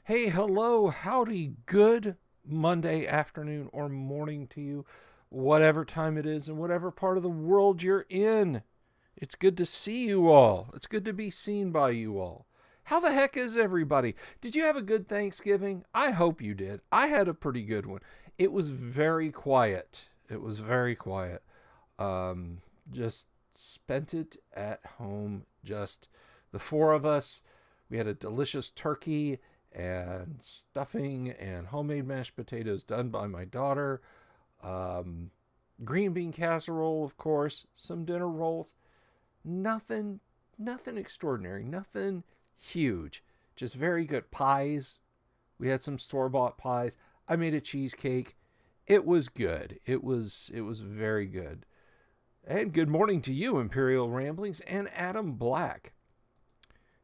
Hey, hello, howdy, good Monday afternoon or morning to you, whatever time it is and whatever part of the world you're in. It's good to see you all. It's good to be seen by you all. How the heck is everybody? Did you have a good Thanksgiving? I hope you did. I had a pretty good one. It was very quiet. It was very quiet. Just spent it at home. Just the four of us. We had a delicious turkey and stuffing and homemade mashed potatoes done by my daughter. Um, Green bean casserole, of course. Some dinner rolls. Nothing, nothing extraordinary. Nothing huge. Just very good pies. We had some store-bought pies. I made a cheesecake. It was good. It was very good. And good morning to you, Imperial Ramblings and Adam Black.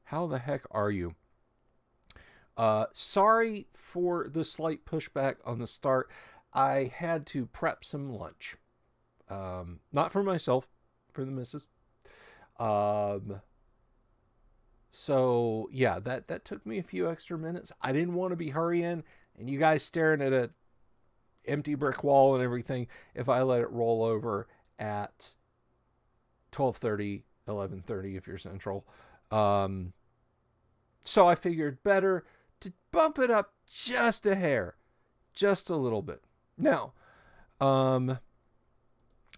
How the heck are you? Sorry for the slight pushback on the start. I had to prep some lunch. Not for myself, for the missus. Um, so yeah, that took me a few extra minutes. I didn't want to be hurrying and you guys staring at a empty brick wall and everything if I let it roll over at 12:30, 11:30 if you're central. Um, so I figured better to bump it up just a hair, just a little bit. Now, um,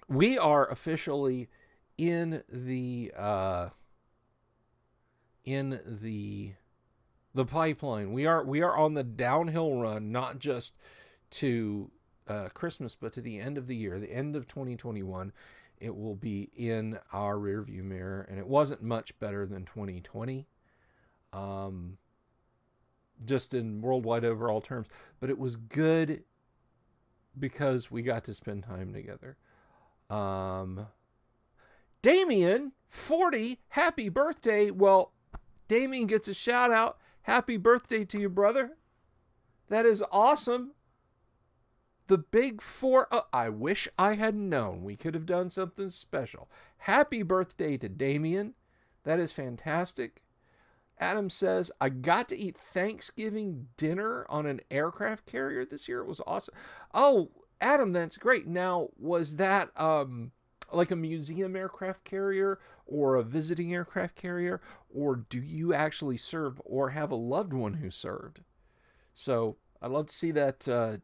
we are officially in the pipeline. We are on the downhill run, not just to Christmas, but to the end of the year, the end of 2021. It will be in our rearview mirror, and it wasn't much better than 2020. Um, just in worldwide overall terms, but it was good because we got to spend time together. Um, Damien, 40, happy birthday. Well, Damien gets a shout out. Happy birthday to you, brother. That is awesome. The big four. I wish I had known. We could have done something special. Happy birthday to Damien. That is fantastic. Adam says, I got to eat Thanksgiving dinner on an aircraft carrier this year. It was awesome. Oh, Adam, that's great. Now, was that like a museum aircraft carrier or a visiting aircraft carrier? Or do you actually serve or have a loved one who served? So I'd love to see that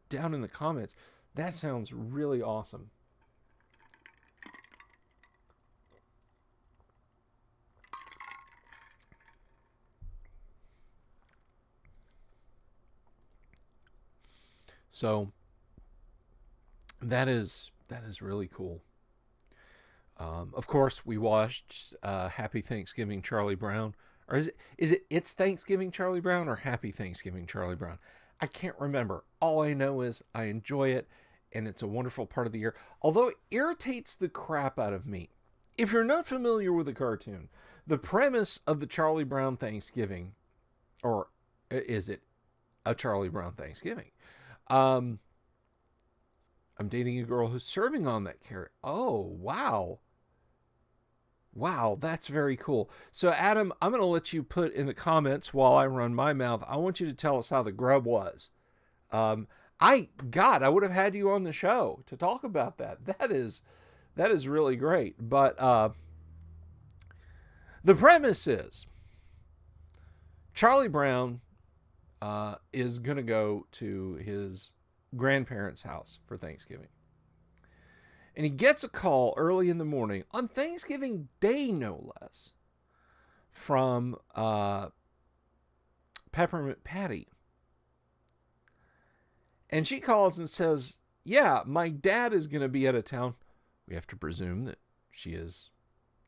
down in the comments. That sounds really awesome. So that is really cool. Of course, we watched Happy Thanksgiving, Charlie Brown. Or is it It's Thanksgiving, Charlie Brown, or Happy Thanksgiving, Charlie Brown? I can't remember. All I know is I enjoy it, and it's a wonderful part of the year. Although it irritates the crap out of me. If you're not familiar with the cartoon, the premise of the Charlie Brown Thanksgiving, or is it a Charlie Brown Thanksgiving? Um, I'm dating a girl who's serving on that carrot. Oh, wow. Wow, that's very cool. So, Adam, I'm going to let you put in the comments while I run my mouth. I want you to tell us how the grub was. Um, I would have had you on the show to talk about that. That is really great. But the premise is Charlie Brown is going to go to his grandparents' house for Thanksgiving. And he gets a call early in the morning, on Thanksgiving Day no less, from Peppermint Patty. And she calls and says, yeah, my dad is going to be out of town. We have to presume that she is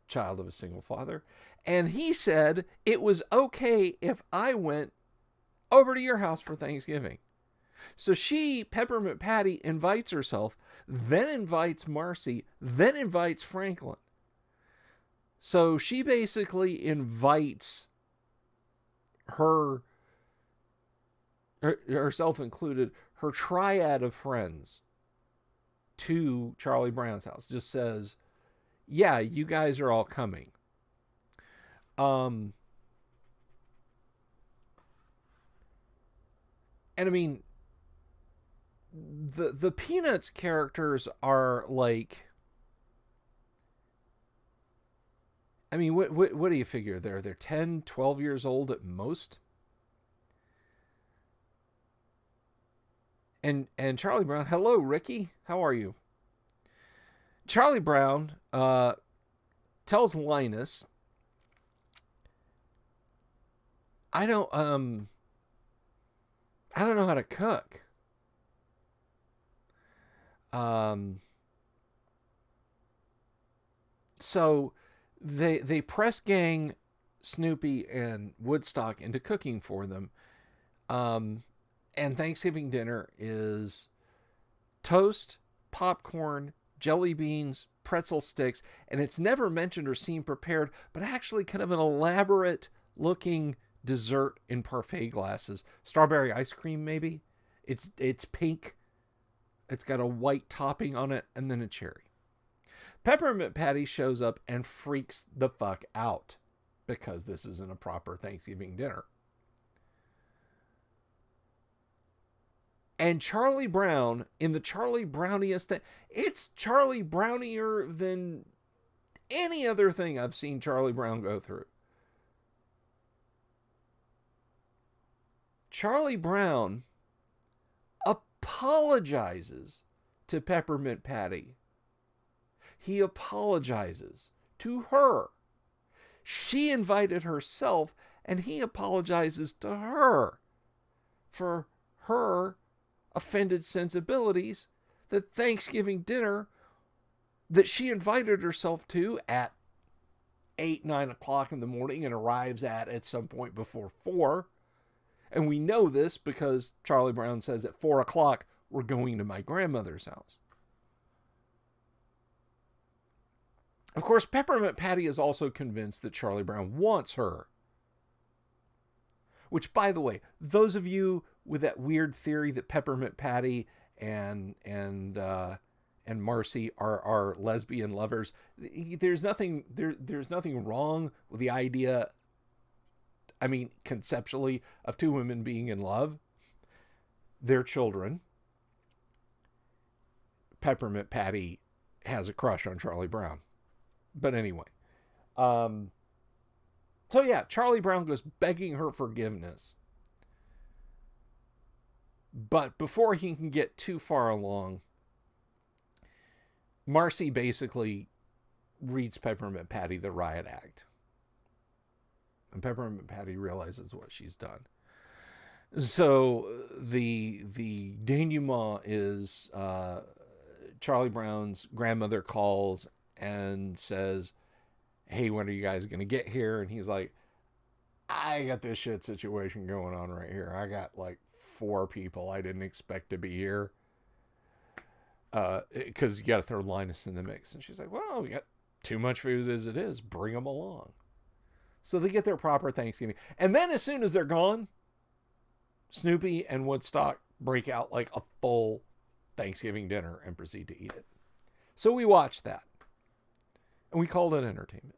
child of a single father. And he said it was okay if I went over to your house for Thanksgiving. So she, Peppermint Patty, invites herself, then invites Marcy, then invites Franklin. So she basically invites herself included, her triad of friends to Charlie Brown's house. Just says, yeah, you guys are all coming. Um, And I mean, the Peanuts characters are like, I mean, what do you figure? They're 10, 12 years old at most. And Charlie Brown, hello, Ricky. How are you? Charlie Brown tells Linus, I don't know how to cook. So they press gang Snoopy and Woodstock into cooking for them. And Thanksgiving dinner is toast, popcorn, jelly beans, pretzel sticks, and it's never mentioned or seen prepared, but actually kind of an elaborate looking dessert in parfait glasses. Strawberry ice cream, maybe. It's pink. It's got a white topping on it, and then a cherry. Peppermint Patty shows up and freaks the fuck out because this isn't a proper Thanksgiving dinner. And Charlie Brown, in the Charlie Browniest thing, it's Charlie Brownier than any other thing I've seen Charlie Brown go through. Charlie Brown apologizes to Peppermint Patty. He apologizes to her. She invited herself, and he apologizes to her for her offended sensibilities that Thanksgiving dinner that she invited herself to at 8, 9 o'clock in the morning and arrives at some point before 4. And we know this because Charlie Brown says at 4 o'clock, we're going to my grandmother's house. Of course, Peppermint Patty is also convinced that Charlie Brown wants her. Which, by the way, those of you with that weird theory that Peppermint Patty and Marcy are lesbian lovers, there's nothing wrong with the idea, I mean, conceptually, of two women being in love. Their children. Peppermint Patty has a crush on Charlie Brown. But anyway. So yeah, Charlie Brown goes begging her forgiveness. But before he can get too far along, Marcy basically reads Peppermint Patty the riot act. And Peppermint Patty realizes what she's done. So the denouement is Charlie Brown's grandmother calls and says, hey, when are you guys going to get here? And he's like, I got this shit situation going on right here. I got like 4 people I didn't expect to be here. Because you got to throw Linus in the mix. And she's like, well, we got too much food as it is. Bring them along. So they get their proper Thanksgiving. And then as soon as they're gone, Snoopy and Woodstock break out like a full Thanksgiving dinner and proceed to eat it. So we watched that. And we called it entertainment.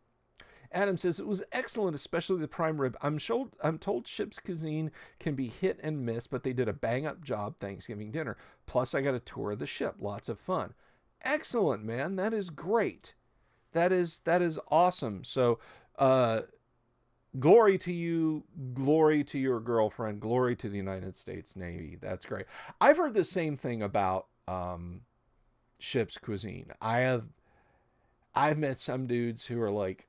Adam says, it was excellent, especially the prime rib. I'm told Ship's Cuisine can be hit and miss, but they did a bang-up job Thanksgiving dinner. Plus, I got a tour of the ship. Lots of fun. Excellent, man. That is great. That is awesome. So, glory to you. Glory to your girlfriend. Glory to the United States Navy. That's great. I've heard the same thing about Ship's Cuisine. I've met some dudes who are like,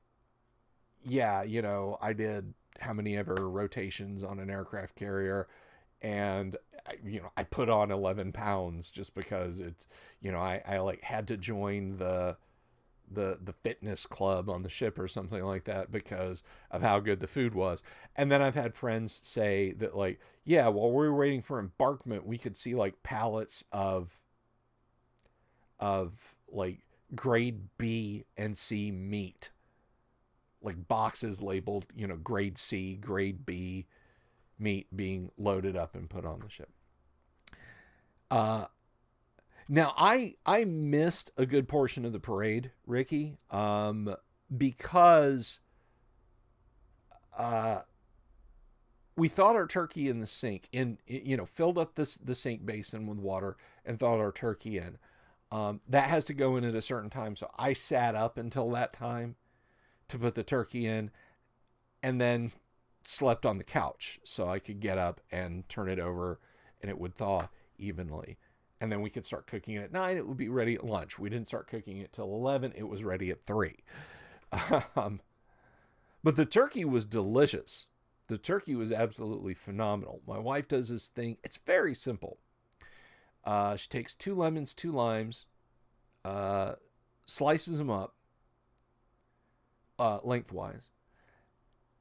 yeah, you know, I did how many ever rotations on an aircraft carrier, and I put on 11 pounds just because it's, I like had to join the fitness club on the ship or something like that because of how good the food was. And then I've had friends say that, like, yeah, while we were waiting for embarkment, we could see like pallets of like grade B and C meat, like boxes labeled, grade C, grade B meat being loaded up and put on the ship. Now I missed a good portion of the parade, Ricky, because we thawed our turkey in the sink, and filled up the sink basin with water and thawed our turkey in. That has to go in at a certain time, so I sat up until that time to put the turkey in, and then slept on the couch so I could get up and turn it over, and it would thaw evenly. And then we could start cooking it at 9. It would be ready at lunch. We didn't start cooking it till 11. It was ready at 3. But the turkey was delicious. The turkey was absolutely phenomenal. My wife does this thing. It's very simple. She takes 2 lemons, 2 limes, slices them up lengthwise,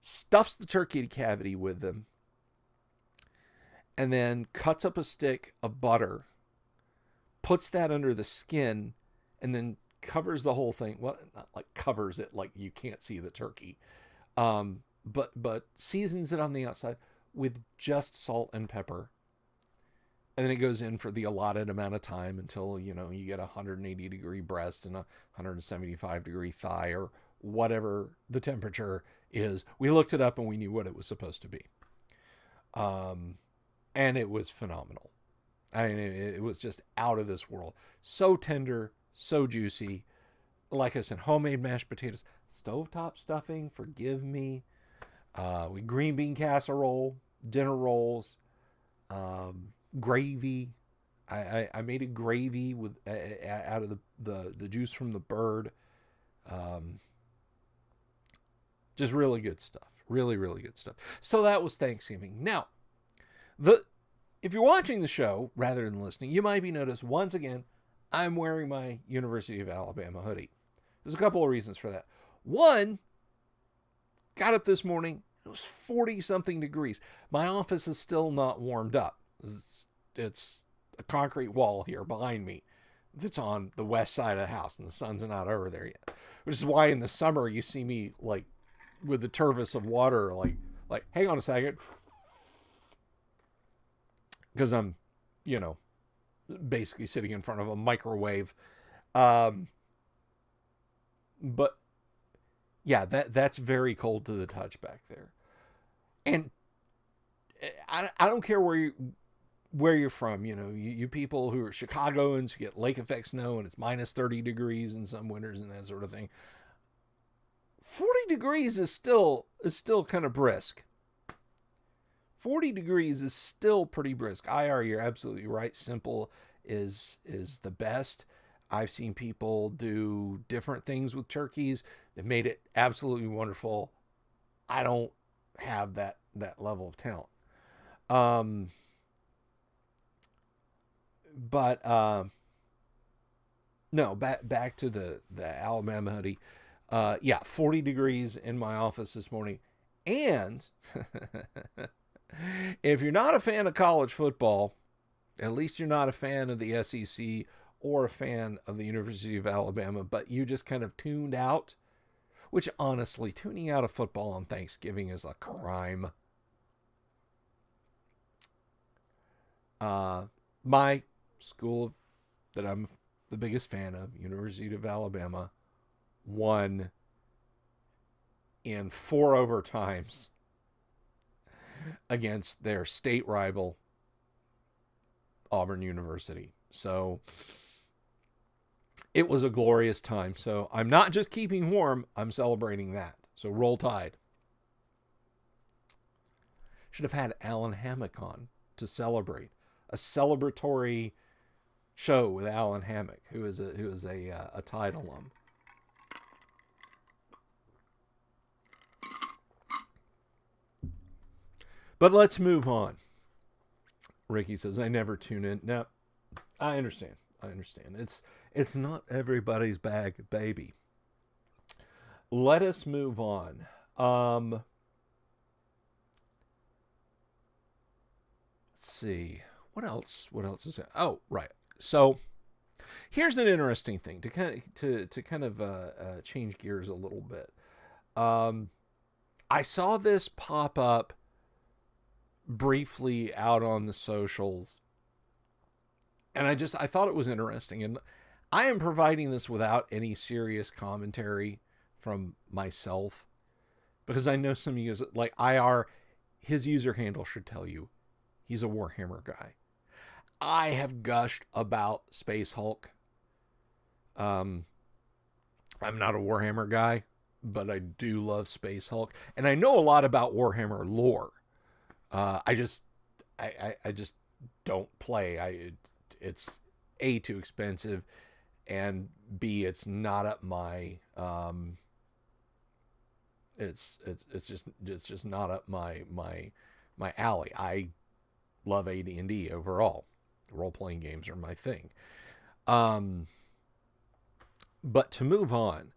stuffs the turkey cavity with them, and then cuts up a stick of butter, puts that under the skin, and then covers the whole thing. Well, not like covers it like you can't see the turkey, but seasons it on the outside with just salt and pepper. And then it goes in for the allotted amount of time until, you get a 180 degree breast and a 175 degree thigh, or whatever the temperature is. We looked it up and we knew what it was supposed to be. And it was phenomenal. I mean, it was just out of this world. So tender, so juicy. Like I said, homemade mashed potatoes, stovetop stuffing, forgive me. We green bean casserole, dinner rolls, gravy. I made a gravy with out of the juice from the bird. Just really good stuff. Really, really good stuff. So that was Thanksgiving. Now, if you're watching the show rather than listening, you might be noticed once again, I'm wearing my University of Alabama hoodie. There's a couple of reasons for that. One, got up this morning, it was 40-something degrees. My office is still not warmed up. It's a concrete wall here behind me that's on the west side of the house, and the sun's not over there yet. Which is why in the summer you see me like with the turvis of water, like hang on a second, because I'm, basically sitting in front of a microwave. But yeah, that's very cold to the touch back there. And I don't care where you're from, you people who are Chicagoans who get lake effect snow and it's minus 30 degrees in some winters and that sort of thing. 40 degrees is still kind of brisk. 40 degrees is still pretty brisk. IR, you're absolutely right. Simple is the best. I've seen people do different things with turkeys that made it absolutely wonderful. I don't have that level of talent. But no, back to the Alabama hoodie. 40 degrees in my office this morning. And if you're not a fan of college football, at least you're not a fan of the SEC or a fan of the University of Alabama, but you just kind of tuned out, which honestly, tuning out of football on Thanksgiving is a crime. My school that I'm the biggest fan of, University of Alabama, won in 4 overtimes against their state rival, Auburn University. So it was a glorious time. So I'm not just keeping warm, I'm celebrating that. So roll Tide. Should have had Alan Hammock on to celebrate. A celebratory show with Alan Hammock, who is a Tide alum. But let's move on. Ricky says, I never tune in. Now, I understand. It's not everybody's bag, baby. Let us move on. Let's see. What else is there? Oh, right. So here's an interesting thing to kind of change gears a little bit. I saw this pop up briefly out on the socials, and I thought it was interesting, and I am providing this without any serious commentary from myself, because I know some of you guys, like IR, his user handle should tell you he's a Warhammer guy. I have gushed about Space Hulk. I'm not a Warhammer guy, but I do love Space Hulk, and I know a lot about Warhammer lore. I just don't play. It's A, too expensive, and B, it's not up my it's just not up my alley. I love AD&D overall. Role playing games are my thing. But to move on,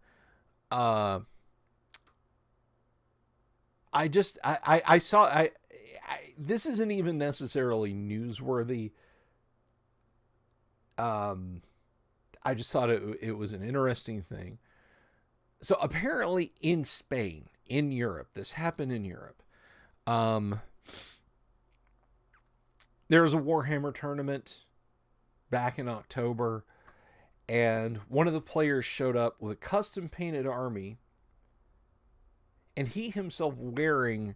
I saw this isn't even necessarily newsworthy. I just thought it was an interesting thing. So apparently in Spain, in Europe, this happened in Europe. There was a Warhammer tournament back in October, and one of the players showed up with a custom painted army, and he himself wearing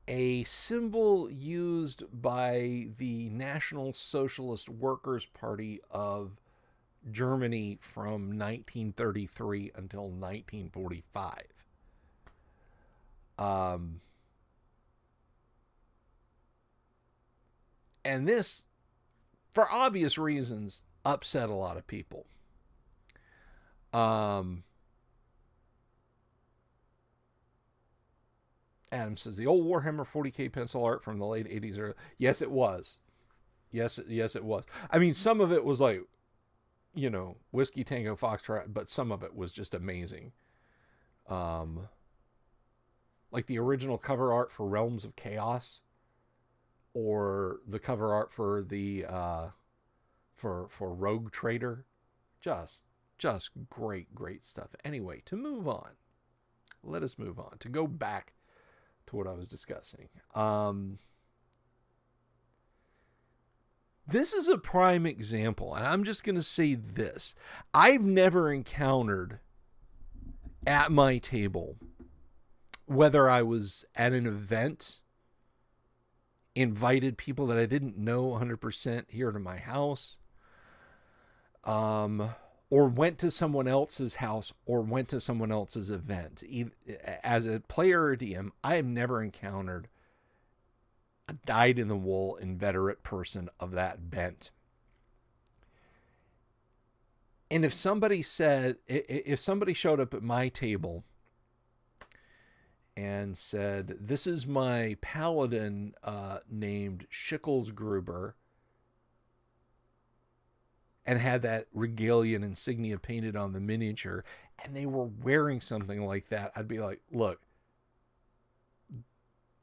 a symbol used by the National Socialist Workers' Party of Germany from 1933 until 1945. And this, for obvious reasons, upset a lot of people. Adam says, the old Warhammer 40K pencil art from the late 80s. Yes, it was. Yes, it was. I mean, some of it was like, Whiskey Tango Foxtrot, but some of it was just amazing. Like the original cover art for Realms of Chaos, or the cover art for the for Rogue Trader. Just great stuff. Anyway, to move on. Let us move on. To go back to what I was discussing. This is a prime example, and I'm just going to say this. I've never encountered at my table, whether I was at an event, invited people that I didn't know 100% here to my house, or went to someone else's house, or went to someone else's event. As a player or DM, I have never encountered a dyed-in-the-wool inveterate person of that bent. And if somebody showed up at my table and said, this is my paladin named Schickelsgruber, and had that regalia and insignia painted on the miniature, and they were wearing something like that, I'd be like, look,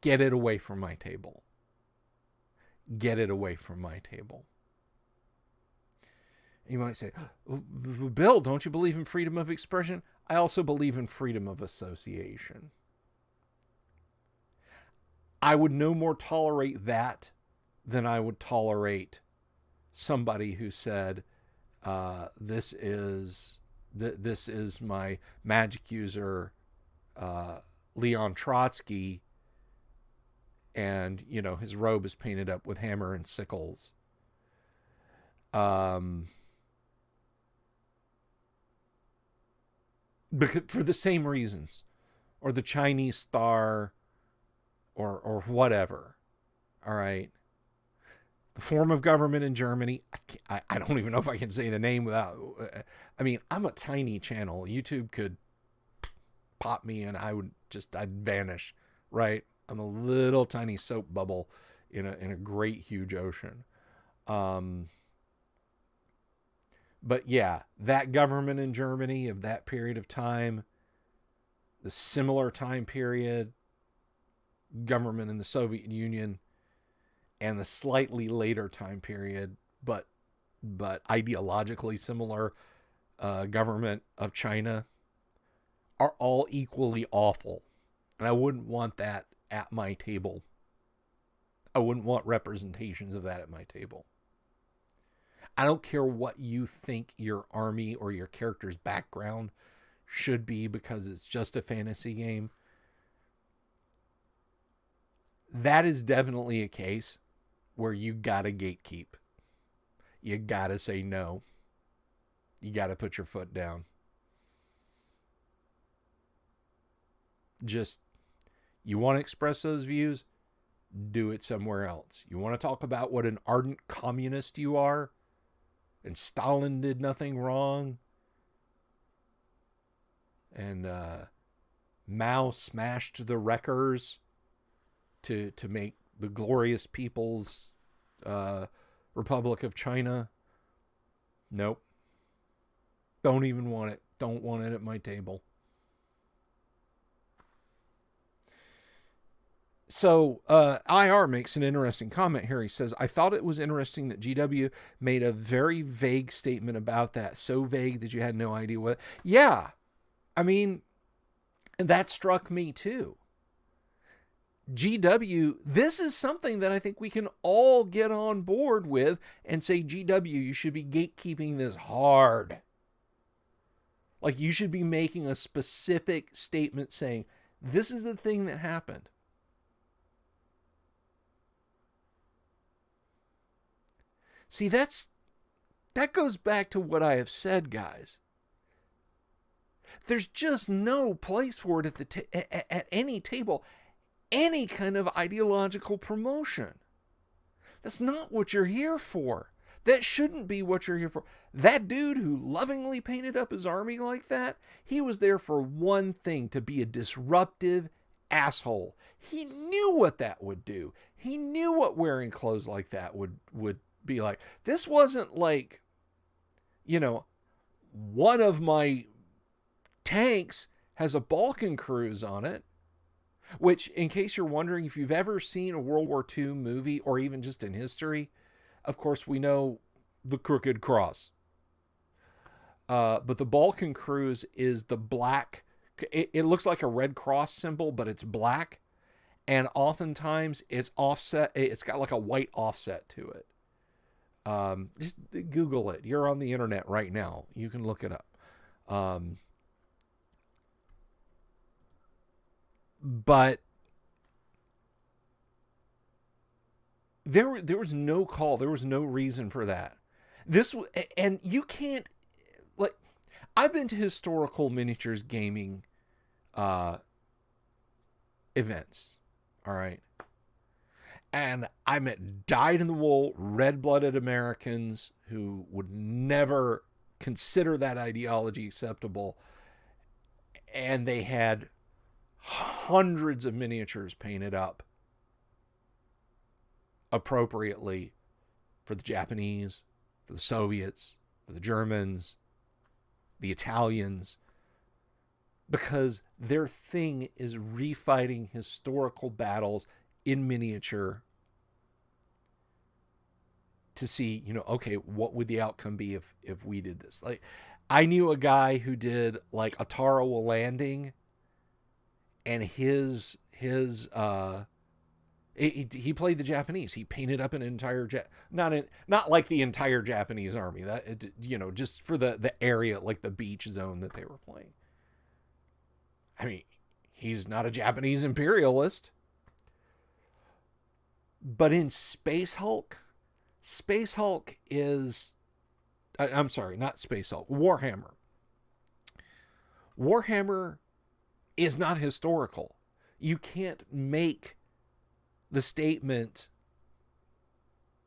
get it away from my table. Get it away from my table. You might say, Bill, don't you believe in freedom of expression? I also believe in freedom of association. I would no more tolerate that than I would tolerate somebody who said, this is my magic user, Leon Trotsky, and his robe is painted up with hammer and sickles. Because for the same reasons, or the Chinese star, or whatever. All right. The form of government in Germany, I don't even know if I can say the name without, I mean, I'm a tiny channel. YouTube could pop me and I'd vanish, right? I'm a little tiny soap bubble in a great, huge ocean. But yeah, that government in Germany of that period of time, the similar time period, government in the Soviet Union, and the slightly later time period, but ideologically similar government of China, are all equally awful. And I wouldn't want that at my table. I wouldn't want representations of that at my table. I don't care what you think your army or your character's background should be, because it's just a fantasy game. that is definitely a case where you gotta gatekeep. You gotta say no. You gotta put your foot down. Just, you want to express those views? Do it somewhere else. You want to talk about what an ardent communist you are? And Stalin did nothing wrong? And Mao smashed the wreckers to make the glorious People's Republic of China? Nope. Don't even want it. Don't want it at my table. So IR makes an interesting comment here. He says, I thought it was interesting that GW made a very vague statement about that. So vague that you had no idea what. Yeah. I mean, that struck me too. GW, this is something that I think we can all get on board with and say, GW, you should be gatekeeping this hard. Like, you should be making a specific statement saying, this is the thing that happened. See, that goes back to what I have said, guys. There's just no place for it at any table, any kind of ideological promotion. That's not what you're here for. That shouldn't be what you're here for. That dude who lovingly painted up his army like that, he was there for one thing, to be a disruptive asshole. He knew what that would do. He knew what wearing clothes like that would be like. This wasn't like, one of my tanks has a Balkan cruise on it, which, in case you're wondering, if you've ever seen a World War II movie, or even just in history, of course, we know the Crooked Cross. But the Balkan cruise is the black. It looks like a Red Cross symbol, but it's black. And oftentimes it's offset. It's got like a white offset to it. Just Google it. You're on the internet right now. You can look it up. But there was no call. There was no reason for that. And you can't, like, I've been to historical miniatures gaming events. All right. And I met dyed-in-the-wool, red-blooded Americans who would never consider that ideology acceptable. And they had hundreds of miniatures painted up appropriately for the Japanese, for the Soviets, for the Germans, the Italians, because their thing is refighting historical battles in miniature to see, okay, what would the outcome be if we did this? Like, I knew a guy who did like a Tarawa landing, and he played the Japanese. He painted up an entire not like the entire Japanese army, that just for the area, like the beach zone that they were playing. I mean, he's not a Japanese imperialist. But in Space Hulk is, I'm sorry, not Space Hulk, Warhammer. Warhammer is not historical. You can't make the statement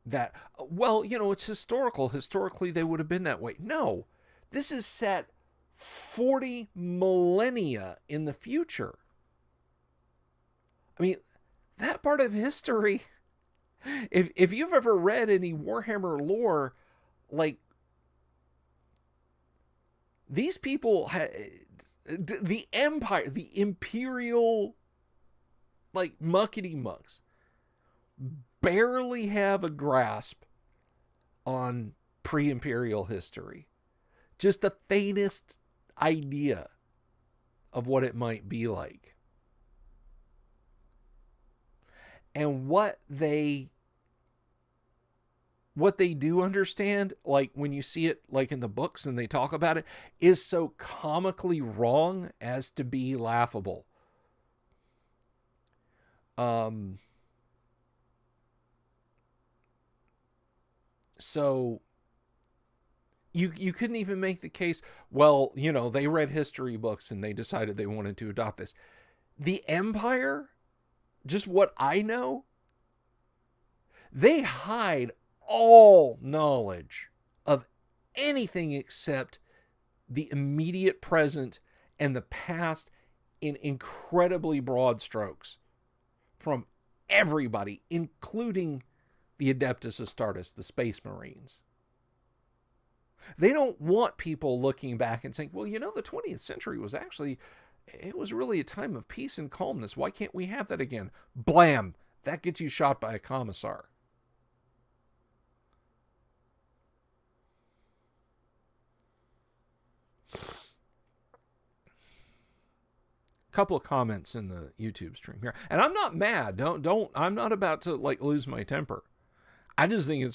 that, well, it's historical. Historically, they would have been that way. No, this is set 40 millennia in the future. I mean, that part of history, if you've ever read any Warhammer lore, like, these people the Empire, the Imperial, like, muckety mucks, barely have a grasp on pre-Imperial history. Just the faintest idea of what it might be like. And what they do understand, like when you see it like in the books and they talk about it, is so comically wrong as to be laughable. So you couldn't even make the case, well, they read history books and they decided they wanted to adopt this. The Empire, just what I know, they hide all knowledge of anything except the immediate present and the past in incredibly broad strokes from everybody, including the Adeptus Astartes, the Space Marines. They don't want people looking back and saying, well, the 20th century was actually, it was really a time of peace and calmness. Why can't we have that again? Blam! That gets you shot by a commissar. Couple of comments in the YouTube stream here. And I'm not mad. I'm not about to lose my temper. I just think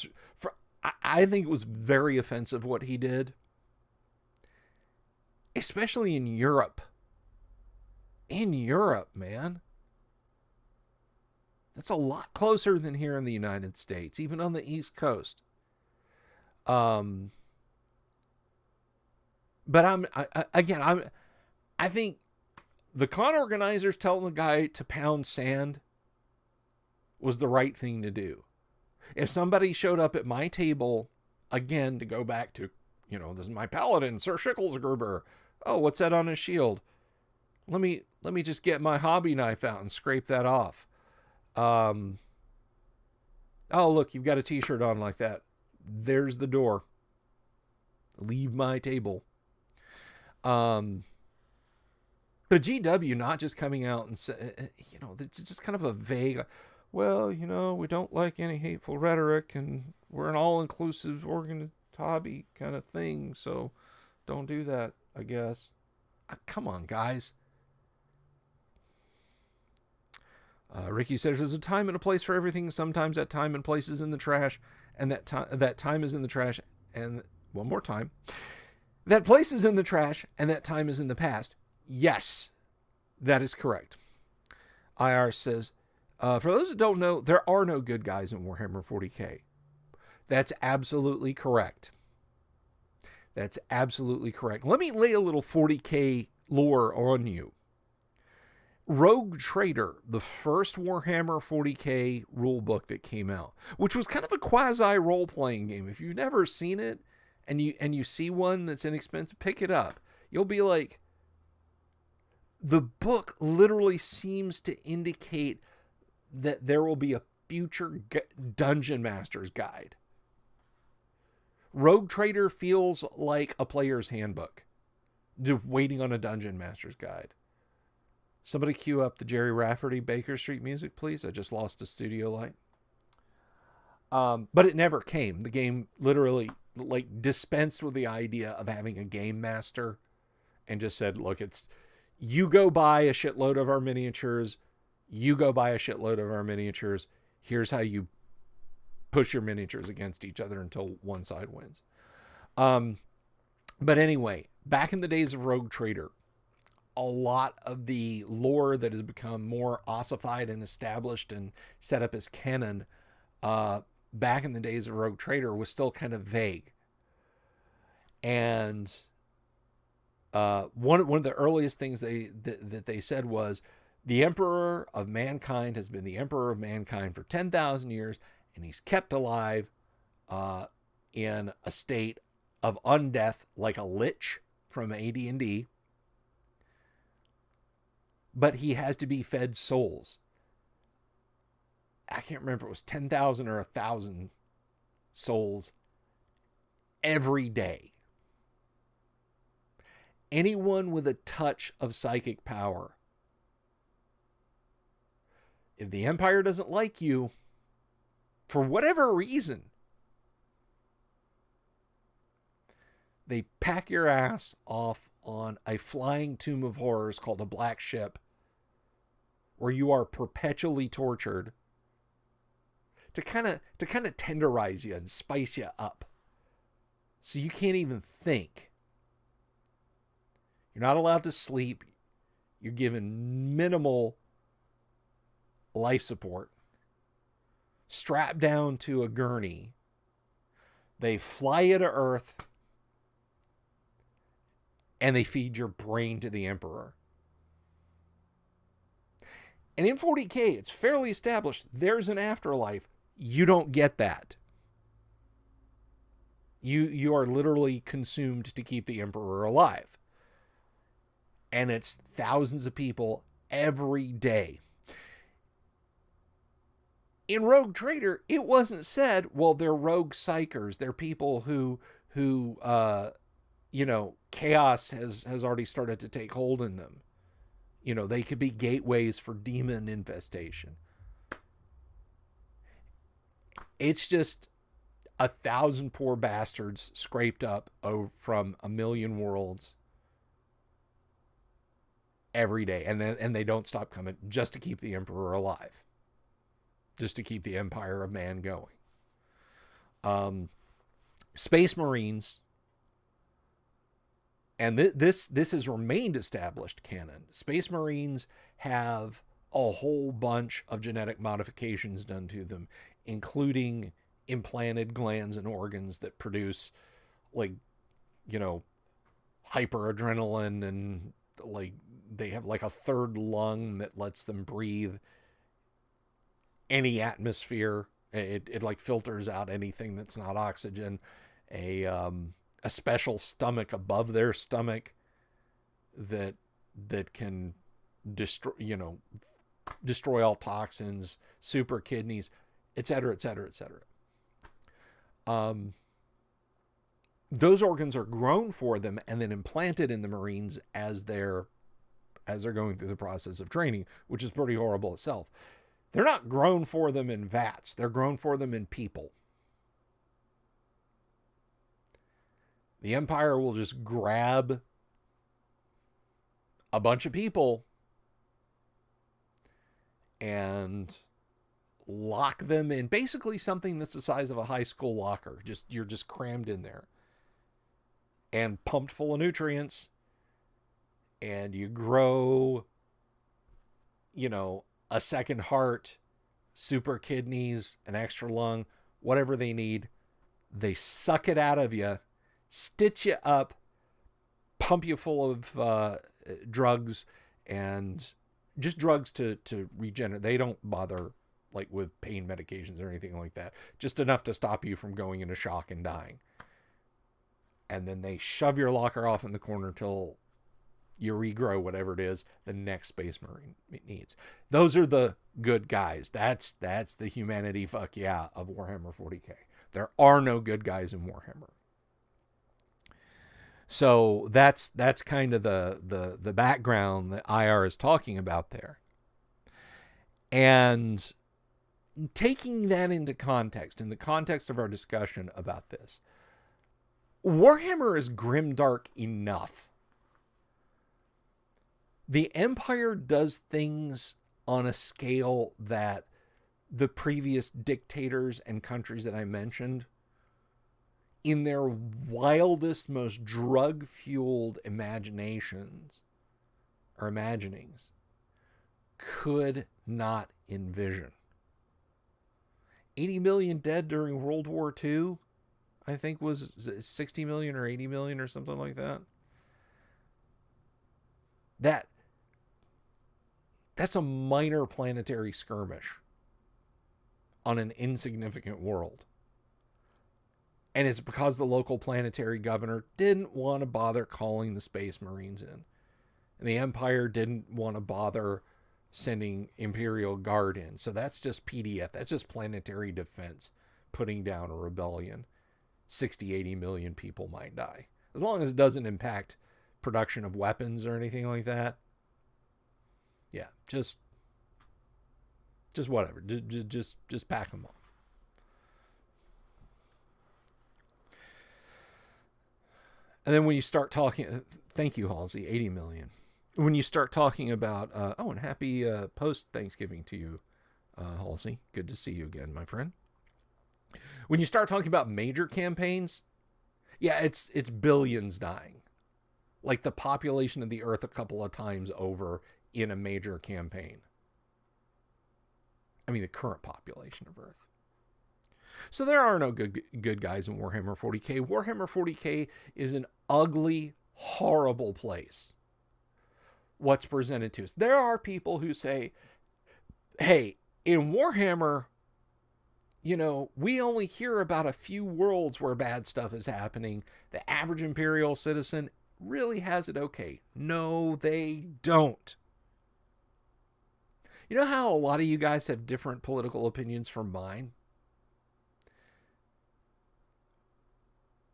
I think it was very offensive what he did. Especially in Europe. In Europe, man. That's a lot closer than here in the United States, even on the East Coast. But I think the con organizers telling the guy to pound sand was the right thing to do. If somebody showed up at my table, again, to go back to, this is my paladin, Sir Schicklesgruber. Oh, what's that on his shield? Let me just get my hobby knife out and scrape that off. Oh, look, you've got a t-shirt on like that. There's the door. Leave my table. But GW not just coming out and say, it's just kind of a vague, well, we don't like any hateful rhetoric and we're an all-inclusive hobby kind of thing, so don't do that, I guess. Come on, guys. Ricky says there's a time and a place for everything. Sometimes that time and place is in the trash, and that time is in the trash. And one more time, that place is in the trash, and that time is in the past. Yes, that is correct. IR says, for those that don't know, there are no good guys in Warhammer 40k. That's absolutely correct. That's absolutely correct. Let me lay a little 40k lore on you. Rogue Trader, the first Warhammer 40k rulebook that came out, which was kind of a quasi role-playing game. If you've never seen it and you see one that's inexpensive, pick it up. You'll be like, the book literally seems to indicate that there will be a future Dungeon Master's guide. Rogue Trader feels like a player's handbook, just waiting on a Dungeon Master's guide. Somebody cue up the Jerry Rafferty Baker Street music, please. I just lost a studio light. But it never came. The game literally dispensed with the idea of having a game master and just said, look, you go buy a shitload of our miniatures. You go buy a shitload of our miniatures. Here's how you push your miniatures against each other until one side wins. But anyway, back in the days of Rogue Trader, a lot of the lore that has become more ossified and established and set up as canon back in the days of Rogue Trader was still kind of vague. And one of the earliest things that they said was, the Emperor of Mankind has been the Emperor of Mankind for 10,000 years, and he's kept alive in a state of undeath like a lich from AD&D. But he has to be fed souls. I can't remember if it was 10,000 or 1,000 souls every day. Anyone with a touch of psychic power. If the Empire doesn't like you, for whatever reason, they pack your ass off on a flying tomb of horrors called a black ship, where you are perpetually tortured to kind of tenderize you and spice you up, so you can't even think. You're not allowed to sleep. You're given minimal life support, strapped down to a gurney, They fly you to Earth, and they feed your brain to the Emperor. And in 40K, it's fairly established there's an afterlife. You don't get that. You are literally consumed to keep the Emperor alive. And it's thousands of people every day. In Rogue Trader, it wasn't said, well, they're rogue psychers. They're people who chaos has already started to take hold in them. They could be gateways for demon infestation. It's just 1,000 poor bastards scraped up from 1 million worlds every day. And they don't stop coming just to keep the Emperor alive. Just to keep the Empire of Man going. Space Marines, and this has remained established canon. Space Marines have a whole bunch of genetic modifications done to them, including implanted glands and organs that produce, hyperadrenaline, and they have a third lung that lets them breathe any atmosphere. It filters out anything that's not oxygen. A special stomach above their stomach that can destroy all toxins, super kidneys, etc., etc., etc. Those organs are grown for them and then implanted in the Marines as they're going through the process of training, which is pretty horrible itself. They're not grown for them in vats. They're grown for them in people. The Empire will just grab a bunch of people and lock them in basically something that's the size of a high school locker. You're just crammed in there and pumped full of nutrients, and you grow, a second heart, super kidneys, an extra lung, whatever they need. They suck it out of you, stitch you up, pump you full of drugs, and just drugs to regenerate. They don't bother with pain medications or anything like that. Just enough to stop you from going into shock and dying. And then they shove your locker off in the corner till you regrow whatever it is the next Space Marine needs. Those are the good guys. That's the humanity fuck yeah of Warhammer 40K. There are no good guys in Warhammer. So that's kind of the background that IR is talking about there. And taking that into context, in the context of our discussion about this, Warhammer is grimdark enough. The Empire does things on a scale that the previous dictators and countries that I mentioned, in their wildest, most drug-fueled imaginations or imaginings, could not envision. 80 million dead during World War II, I think was 60 million or 80 million or something like that. That's a minor planetary skirmish on an insignificant world. And it's because the local planetary governor didn't want to bother calling the Space Marines in. And the Empire didn't want to bother sending Imperial Guard in. So that's just PDF. That's just planetary defense putting down a rebellion. 60, 80 million people might die. As long as it doesn't impact production of weapons or anything like that. Yeah, just whatever. Just pack them off. And then when you start talking, thank you, Halsey, 80 million. When you start talking about, and happy post-Thanksgiving to you, Halsey. Good to see you again, my friend. When you start talking about major campaigns, yeah, it's billions dying. Like the population of the Earth a couple of times over in a major campaign. I mean, the current population of Earth. So there are no good guys in Warhammer 40K. Warhammer 40K is an ugly, horrible place. What's presented to us. There are people who say, hey, in Warhammer, you know, we only hear about a few worlds where bad stuff is happening. The average Imperial citizen really has it okay. No, they don't. You know how a lot of you guys have different political opinions from mine?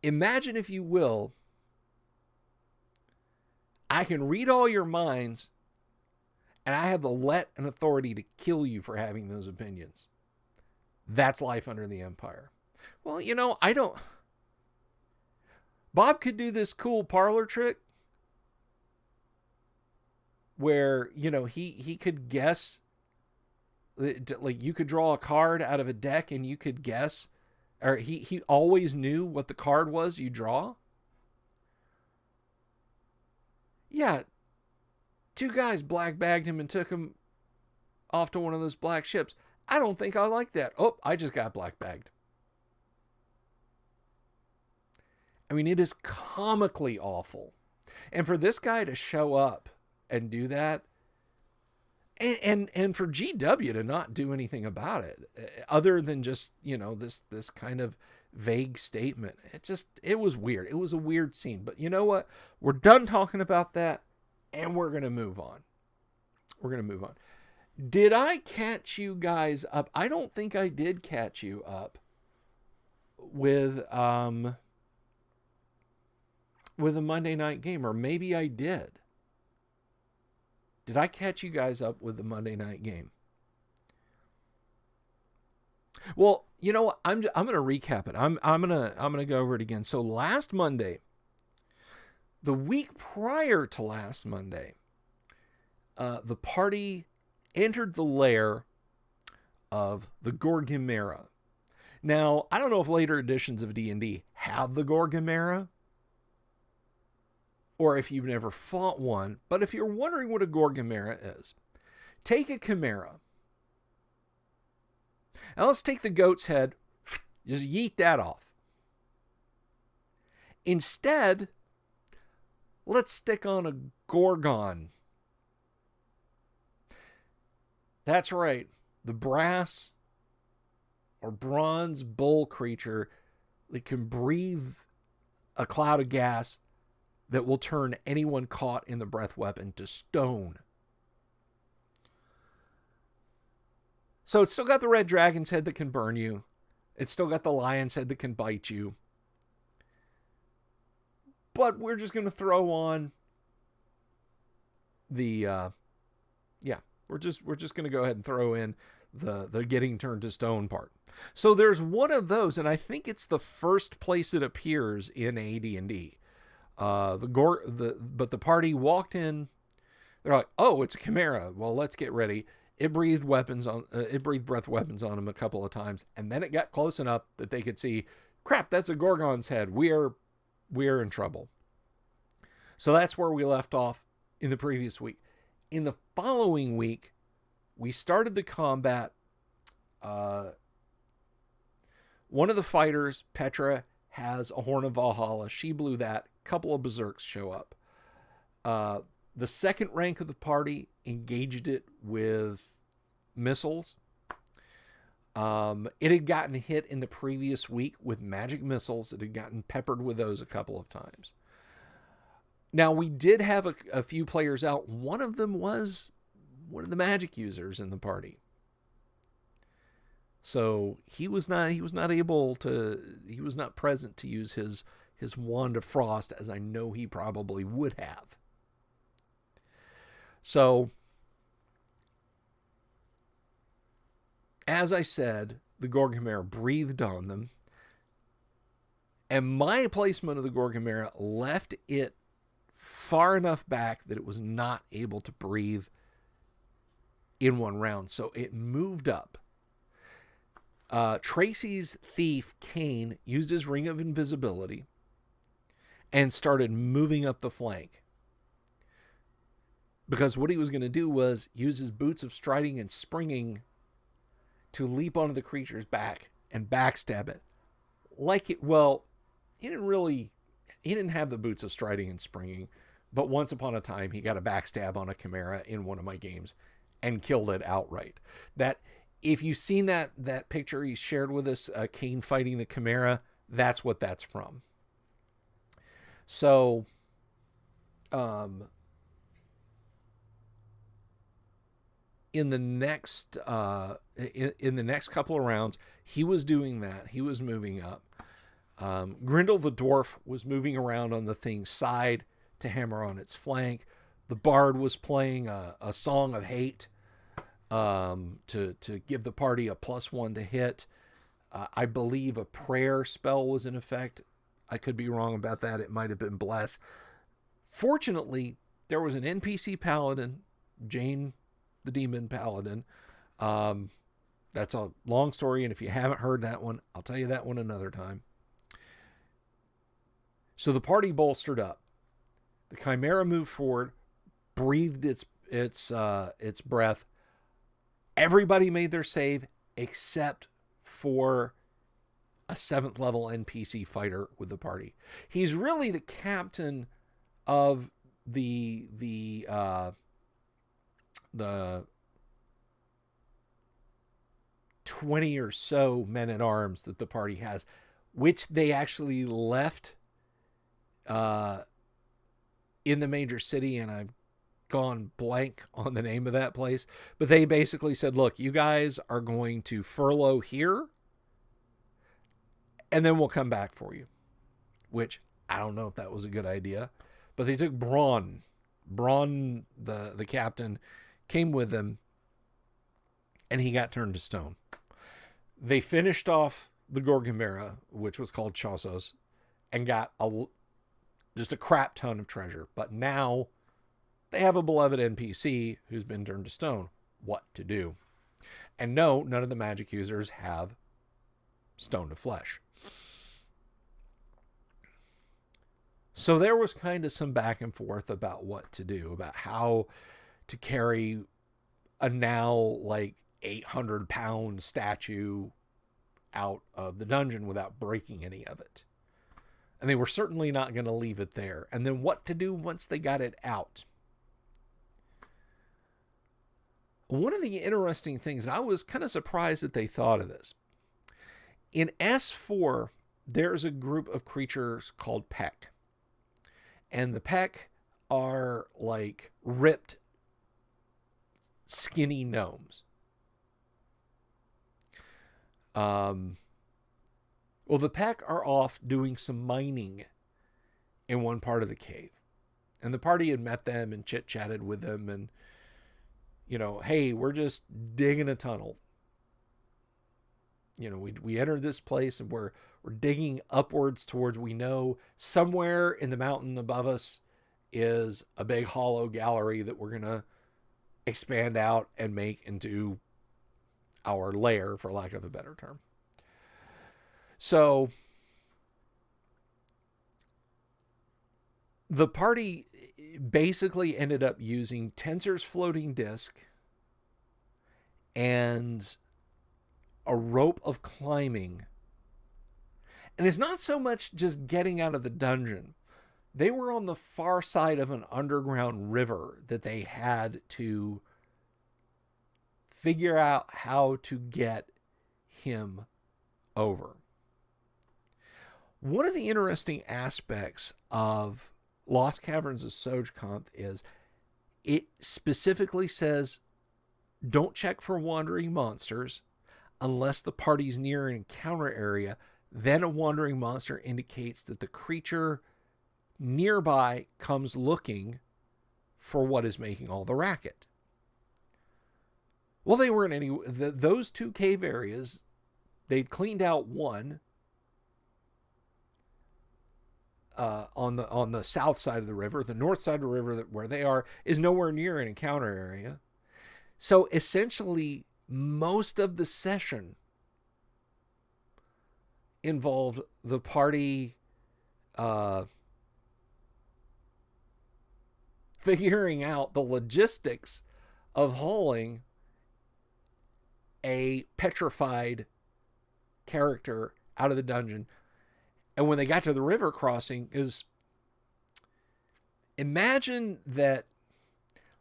Imagine, if you will, I can read all your minds, and I have the let and authority to kill you for having those opinions. That's life under the Empire. Well, you know, I don't... Bob could do this cool parlor trick where, you know, he could guess, like you could draw a card out of a deck and you could guess, or he always knew what the card was you draw. Yeah, two guys black bagged him and took him off to one of those black ships. I don't think I like that. Oh, I just got black bagged. I mean, it is comically awful. And for this guy to show up and do that, and for GW to not do anything about it, other than just, you know, this kind of vague statement. It was weird. It was a weird scene. But you know what? We're done talking about that, and we're going to move on. Did I catch you guys up? I don't think I did catch you up with a Monday night game, or maybe I did. Did I catch you guys up with the Monday night game? Well, you know what? I'm going to recap it. I'm going to go over it again. So last Monday, the week prior to last Monday, the party entered the lair of the Gorgimera. Now, I don't know if later editions of D&D have the Gorgimera, or if you've never fought one, but if you're wondering what a Gorgimera is, take a Chimera. Now let's take the goat's head, just yeet that off. Instead, let's stick on a Gorgon. That's right, the brass or bronze bull creature that can breathe a cloud of gas that will turn anyone caught in the breath weapon to stone. So it's still got the red dragon's head that can burn you. It's still got the lion's head that can bite you. But we're just going to throw on the, we're just going to go ahead and throw in the getting turned to stone part. So there's one of those, and I think it's the first place it appears in AD&D. But the party walked in. They're like, "Oh, it's a Chimera. Well, let's get ready." It breathed breath weapons on them a couple of times, and then it got close enough that they could see, crap, that's a Gorgon's head. We're in trouble. So that's where we left off in the previous week. In the following week, we started the combat. One of the fighters, Petra, has a Horn of Valhalla. She blew that. Couple of berserks show up. The second rank of the party engaged it with missiles. It had gotten hit in the previous week with magic missiles. It had gotten peppered with those a couple of times. Now, we did have a few players out. One of them was one of the magic users in the party. So he was not present to use his Wand of Frost, as I know he probably would have. So, as I said, the Gorgimera breathed on them, and my placement of the Gorgimera left it far enough back that it was not able to breathe in one round. So it moved up. Tracy's thief, Kane, used his Ring of Invisibility and started moving up the flank. Because what he was going to do was use his boots of striding and springing to leap onto the creature's back and backstab it. He didn't have the boots of striding and springing, but once upon a time he got a backstab on a chimera in one of my games and killed it outright. That, if you've seen that picture he shared with us, Kane fighting the chimera, that's what that's from. So, in the next couple of rounds, he was doing that. He was moving up. Grindel the dwarf was moving around on the thing's side to hammer on its flank. The bard was playing a song of hate to give the party a +1 to hit. I believe a prayer spell was in effect. I could be wrong about that. It might have been bless. Fortunately, there was an NPC paladin, Jane the demon paladin. That's a long story, and if you haven't heard that one, I'll tell you that one another time. So the party bolstered up. The chimera moved forward, breathed its breath. Everybody made their save except for a 7th level NPC fighter with the party. He's really the captain of the 20 or so men-at-arms that the party has, which they actually left in the major city, and I've gone blank on the name of that place. But they basically said, look, you guys are going to furlough here, and then we'll come back for you. Which, I don't know if that was a good idea. But they took Braun. Braun, the captain, came with them, and he got turned to stone. They finished off the Gorgamera, which was called Chossos, and got just a crap ton of treasure. But now they have a beloved NPC who's been turned to stone. What to do? And no, none of the magic users have stone to flesh. So there was kind of some back and forth about what to do, about how to carry a now like 800-pound statue out of the dungeon without breaking any of it. And they were certainly not going to leave it there. And then what to do once they got it out. One of the interesting things, I was kind of surprised that they thought of this. In S4, there's a group of creatures called Peck. And the Peck are like ripped, skinny gnomes. Well, the Peck are off doing some mining in one part of the cave. And the party had met them and chit-chatted with them and, you know, hey, we're just digging a tunnel. You know, we entered this place and we're digging upwards towards, we know somewhere in the mountain above us is a big hollow gallery that we're going to expand out and make into our lair, for lack of a better term. So the party basically ended up using Tensor's floating disc and a rope of climbing. And it's not so much just getting out of the dungeon. They were on the far side of an underground river that they had to figure out how to get him over. One of the interesting aspects of Lost Caverns of Sojkonth is it specifically says don't check for wandering monsters unless the party's near an encounter area. Then a wandering monster indicates that the creature nearby comes looking for what is making all the racket. Well, they weren't any. Those two cave areas, they'd cleaned out one on the south side of the river. The north side of the river where they are is nowhere near an encounter area. So essentially, most of the session involved the party figuring out the logistics of hauling a petrified character out of the dungeon. And when they got to the river crossing, imagine that,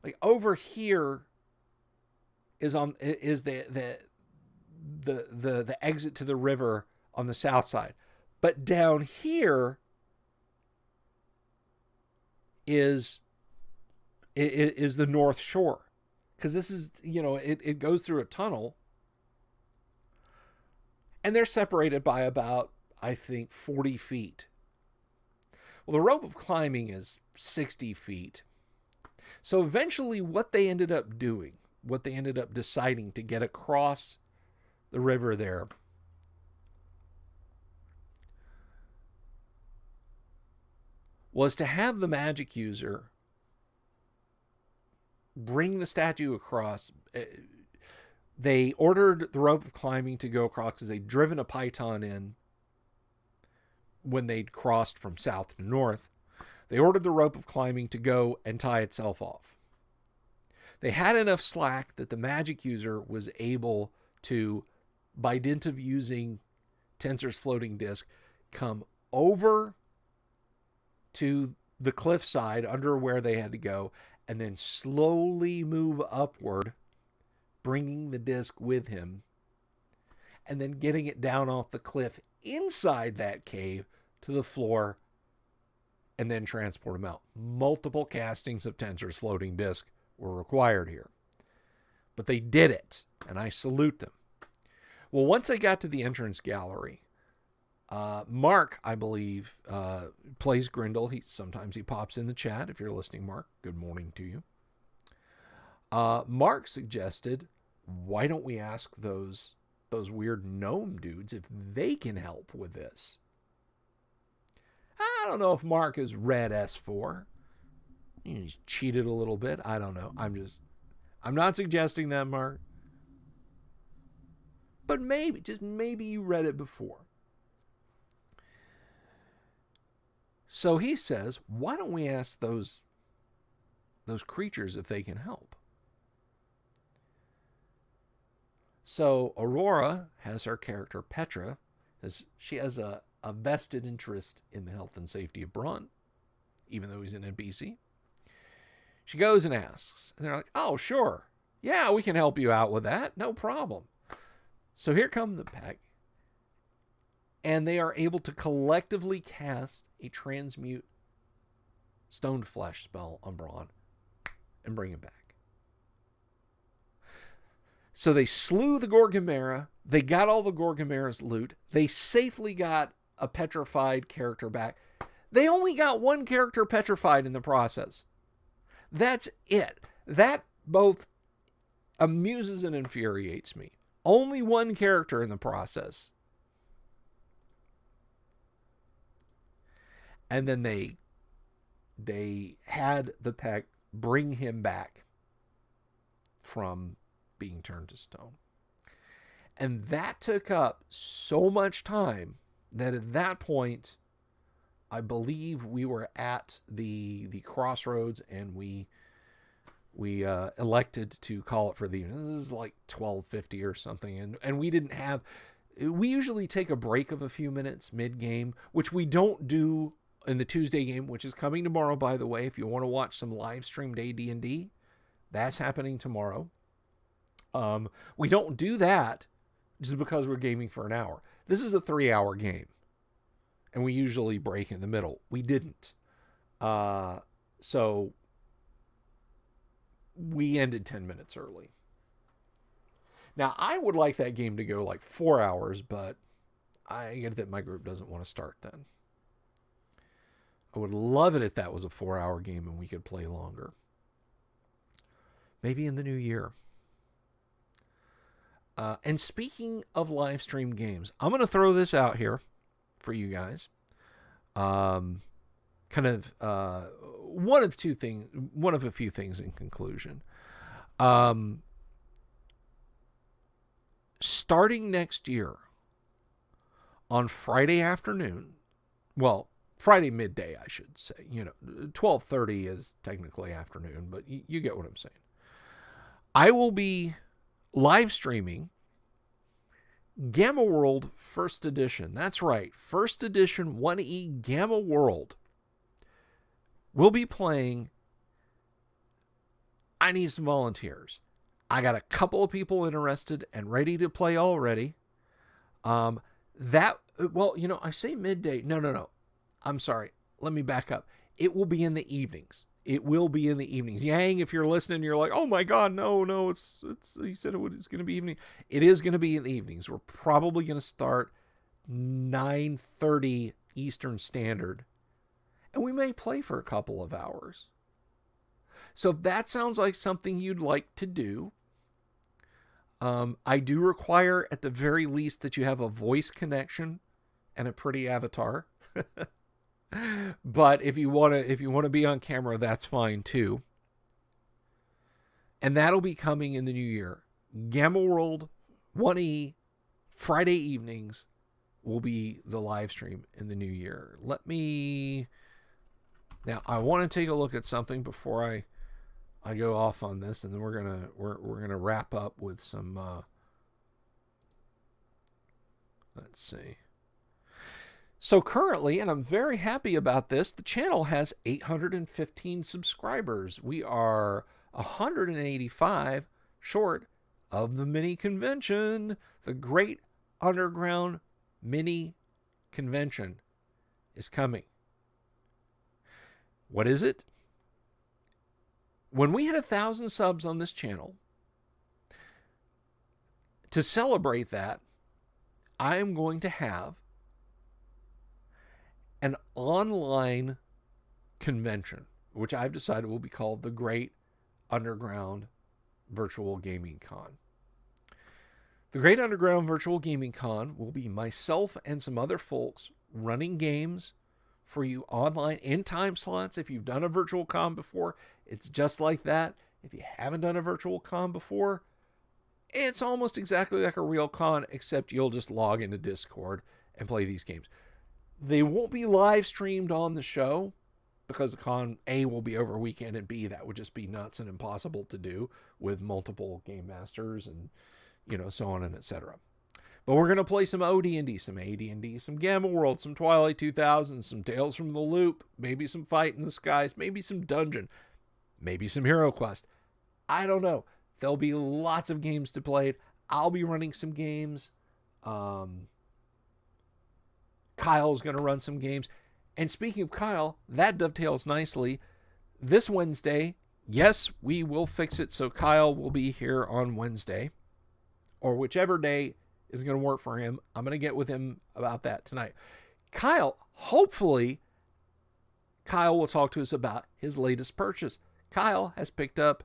like, over here is the exit to the river on the south side, but down here is the North Shore, because this is, it goes through a tunnel, and they're separated by about, I think, 40 feet. Well, the rope of climbing is 60 feet. So eventually what they ended up deciding to get across the river there was to have the magic user bring the statue across. They ordered the rope of climbing to go across because they'd driven a python in when they'd crossed from south to north. They ordered the rope of climbing to go and tie itself off. They had enough slack that the magic user was able to, by dint of using Tensor's floating disc, come over to the cliffside under where they had to go, and then slowly move upward, bringing the disc with him, and then getting it down off the cliff inside that cave to the floor, and then transport him out. Multiple castings of Tensor's floating disc were required here, but they did it, and I salute them. Well, once they got to the entrance gallery, Mark, I believe, plays Grindel. Sometimes he pops in the chat. If you're listening, Mark, good morning to you. Mark suggested, why don't we ask those weird gnome dudes if they can help with this? I don't know if Mark has read S4. He's cheated a little bit. I don't know. I'm not suggesting that, Mark. But maybe, just maybe you read it before. So he says, why don't we ask those creatures if they can help? So Aurora has her character Petra, as she has a vested interest in the health and safety of Braun, even though he's an NPC. She goes and asks, and they're like, oh, sure. Yeah, we can help you out with that. No problem. So here come the pack, and they are able to collectively cast a transmute stoned flesh spell on Braun and bring him back. So they slew the Gorgamera. They got all the Gorgamera's loot. They safely got a petrified character back. They only got one character petrified in the process. That's it. That both amuses and infuriates me. Only one character in the process. And then they had the pack bring him back from being turned to stone. And that took up so much time that at that point, I believe we were at the crossroads, and we elected to call it for the evening. This is like 12:50 or something, and we didn't have. We usually take a break of a few minutes mid-game, which we don't do in the Tuesday game, which is coming tomorrow, by the way. If you want to watch some live streamed AD&D, that's happening tomorrow. We don't do that just because we're gaming for an hour. This is a 3-hour game, and we usually break in the middle. We didn't. So we ended 10 minutes early. Now, I would like that game to go like 4 hours, but I get that my group doesn't want to start then. I would love it if that was a 4-hour game and we could play longer. Maybe in the new year. And speaking of live stream games, I'm going to throw this out here for you guys. Kind of one of a few things in conclusion. Starting next year on Friday afternoon, well, Friday midday, I should say. 12:30 is technically afternoon, but you get what I'm saying. I will be live streaming Gamma World First Edition. That's right. First Edition 1E Gamma World. We'll be playing. I need some volunteers. I got a couple of people interested and ready to play already. I say midday. No. I'm sorry. Let me back up. It will be in the evenings. Yang, if you're listening, you're like, oh my God, no, it's he said it's going to be evening. It is going to be in the evenings. We're probably going to start 9:30 Eastern Standard, and we may play for a couple of hours. So if that sounds like something you'd like to do, I do require at the very least that you have a voice connection and a pretty avatar. But if you want to be on camera, that's fine too. And that'll be coming in the new year. Gamma World 1E Friday evenings will be the live stream in the new year. Now I want to take a look at something before I go off on this, and then we're gonna wrap up with some let's see. So currently, and I'm very happy about this, the channel has 815 subscribers. We are 185 short of the mini convention. The Great Underground Mini Convention is coming. What is it? When we hit 1,000 subs on this channel, to celebrate that, I am going to have an online convention, which I've decided will be called the Great Underground Virtual Gaming Con. The Great Underground Virtual Gaming Con will be myself and some other folks running games for you online in time slots. If you've done a virtual con before, it's just like that. If you haven't done a virtual con before, it's almost exactly like a real con, except you'll just log into Discord and play these games. They won't be live streamed on the show because the con, A, will be over a weekend, and B, that would just be nuts and impossible to do with multiple game masters and, so on and etc. But we're going to play some OD&D, some AD&D, some Gamma World, some Twilight 2000, some Tales from the Loop, maybe some Fight in the Skies, maybe some Dungeon, maybe some Hero Quest. I don't know. There'll be lots of games to play. I'll be running some games. Kyle's going to run some games. And speaking of Kyle, that dovetails nicely. This Wednesday, yes, we will fix it so Kyle will be here on Wednesday, or whichever day is going to work for him. I'm going to get with him about that tonight. Hopefully, Kyle will talk to us about his latest purchase. Kyle has picked up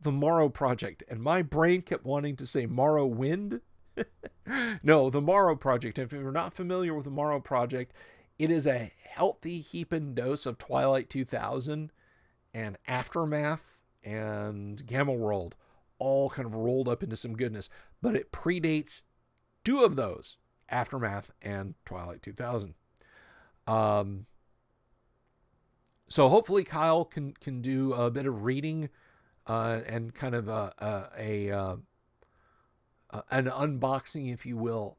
the Morrow Project, and my brain kept wanting to say Morrowind. No, the Morrow Project. If you're not familiar with the Morrow Project, it is a healthy heaping dose of Twilight 2000 and Aftermath and Gamma World, all kind of rolled up into some goodness. But it predates two of those, Aftermath and Twilight 2000. So hopefully Kyle can do a bit of reading and kind of an unboxing, if you will,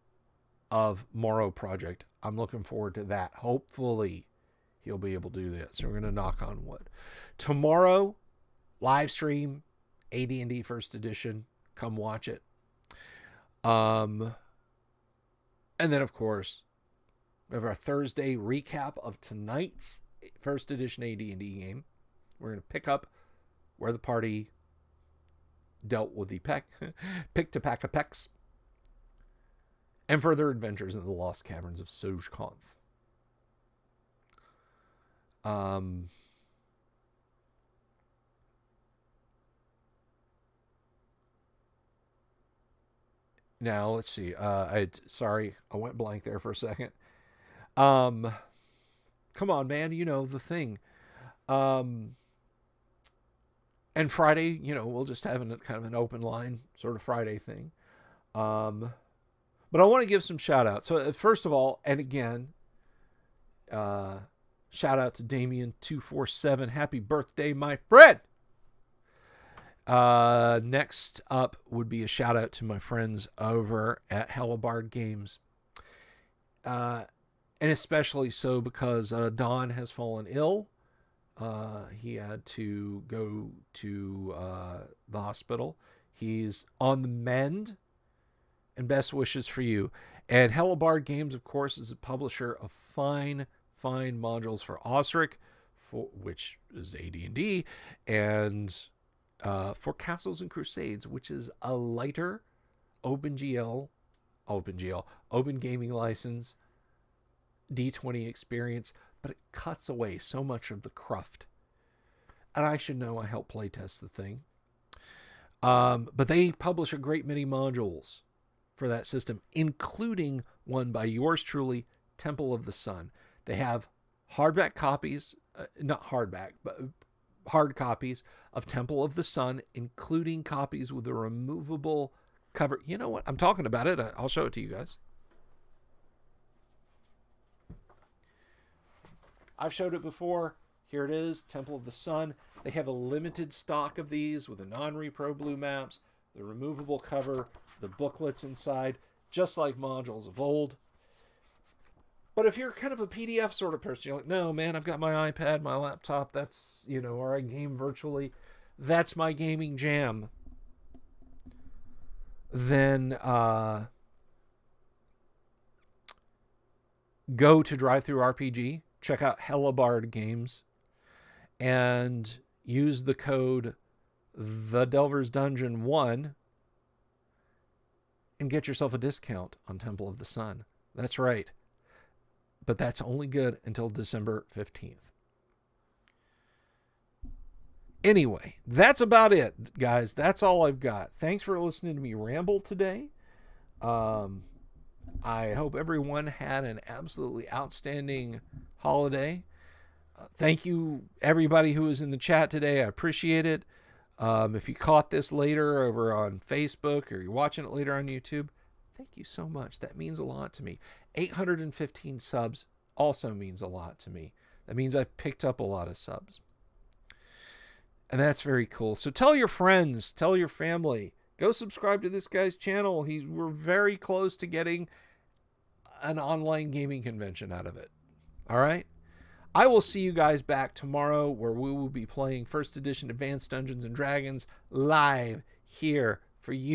of Morrow Project. I'm looking forward to that. Hopefully he'll be able to do that. So we're going to knock on wood. Tomorrow, live stream, AD&D First Edition. Come watch it. And then, of course, we have our Thursday recap of tonight's First Edition AD&D game. We're going to pick up where the party dealt with the Pick-to-Pack-a-Pecks and further adventures in the Lost Caverns of Soj-Conth. Now, let's see. Sorry, I went blank there for a second. Come on, man. You know, the thing. And Friday, we'll just have kind of an open line sort of Friday thing. But I want to give some shout outs. So first of all, and again, shout out to Damien247. Happy birthday, my friend. Next up would be a shout out to my friends over at Hellabard Games. And especially so because Don has fallen ill. He had to go to the hospital. He's on the mend, and best wishes for you. And Hellabard Games, of course, is a publisher of fine modules for Osric, which is AD&D, and for Castles and Crusades, which is a lighter open gaming license, D20 experience, but it cuts away so much of the cruft. And I should know, I help playtest the thing. But they publish a great many modules for that system, including one by yours truly, Temple of the Sun. They have hardback copies, not hardback, but hard copies of Temple of the Sun, including copies with a removable cover. You know what? I'm talking about it. I'll show it to you guys. I've showed it before. Here it is, Temple of the Sun. They have a limited stock of these with the non-repro blue maps, the removable cover, the booklets inside, just like modules of old. But if you're kind of a PDF sort of person, you're like, no, man, I've got my iPad, my laptop, that's, or I game virtually. That's my gaming jam. Then go to DriveThruRPG, check out Hellabard Games, and use the code TheDelversDungeon1 and get yourself a discount on Temple of the Sun. That's right. But that's only good until December 15th. Anyway, that's about it, guys. That's all I've got. Thanks for listening to me ramble today. I hope everyone had an absolutely outstanding holiday. Thank you, everybody who was in the chat today. I appreciate it. If you caught this later over on Facebook or you're watching it later on YouTube, thank you so much. That means a lot to me. 815 subs also means a lot to me. That means I picked up a lot of subs. And that's very cool. So tell your friends, tell your family, go subscribe to this guy's channel. We're very close to getting an online gaming convention out of it. All right? I will see you guys back tomorrow where we will be playing 1st edition Advanced Dungeons & Dragons live here for you.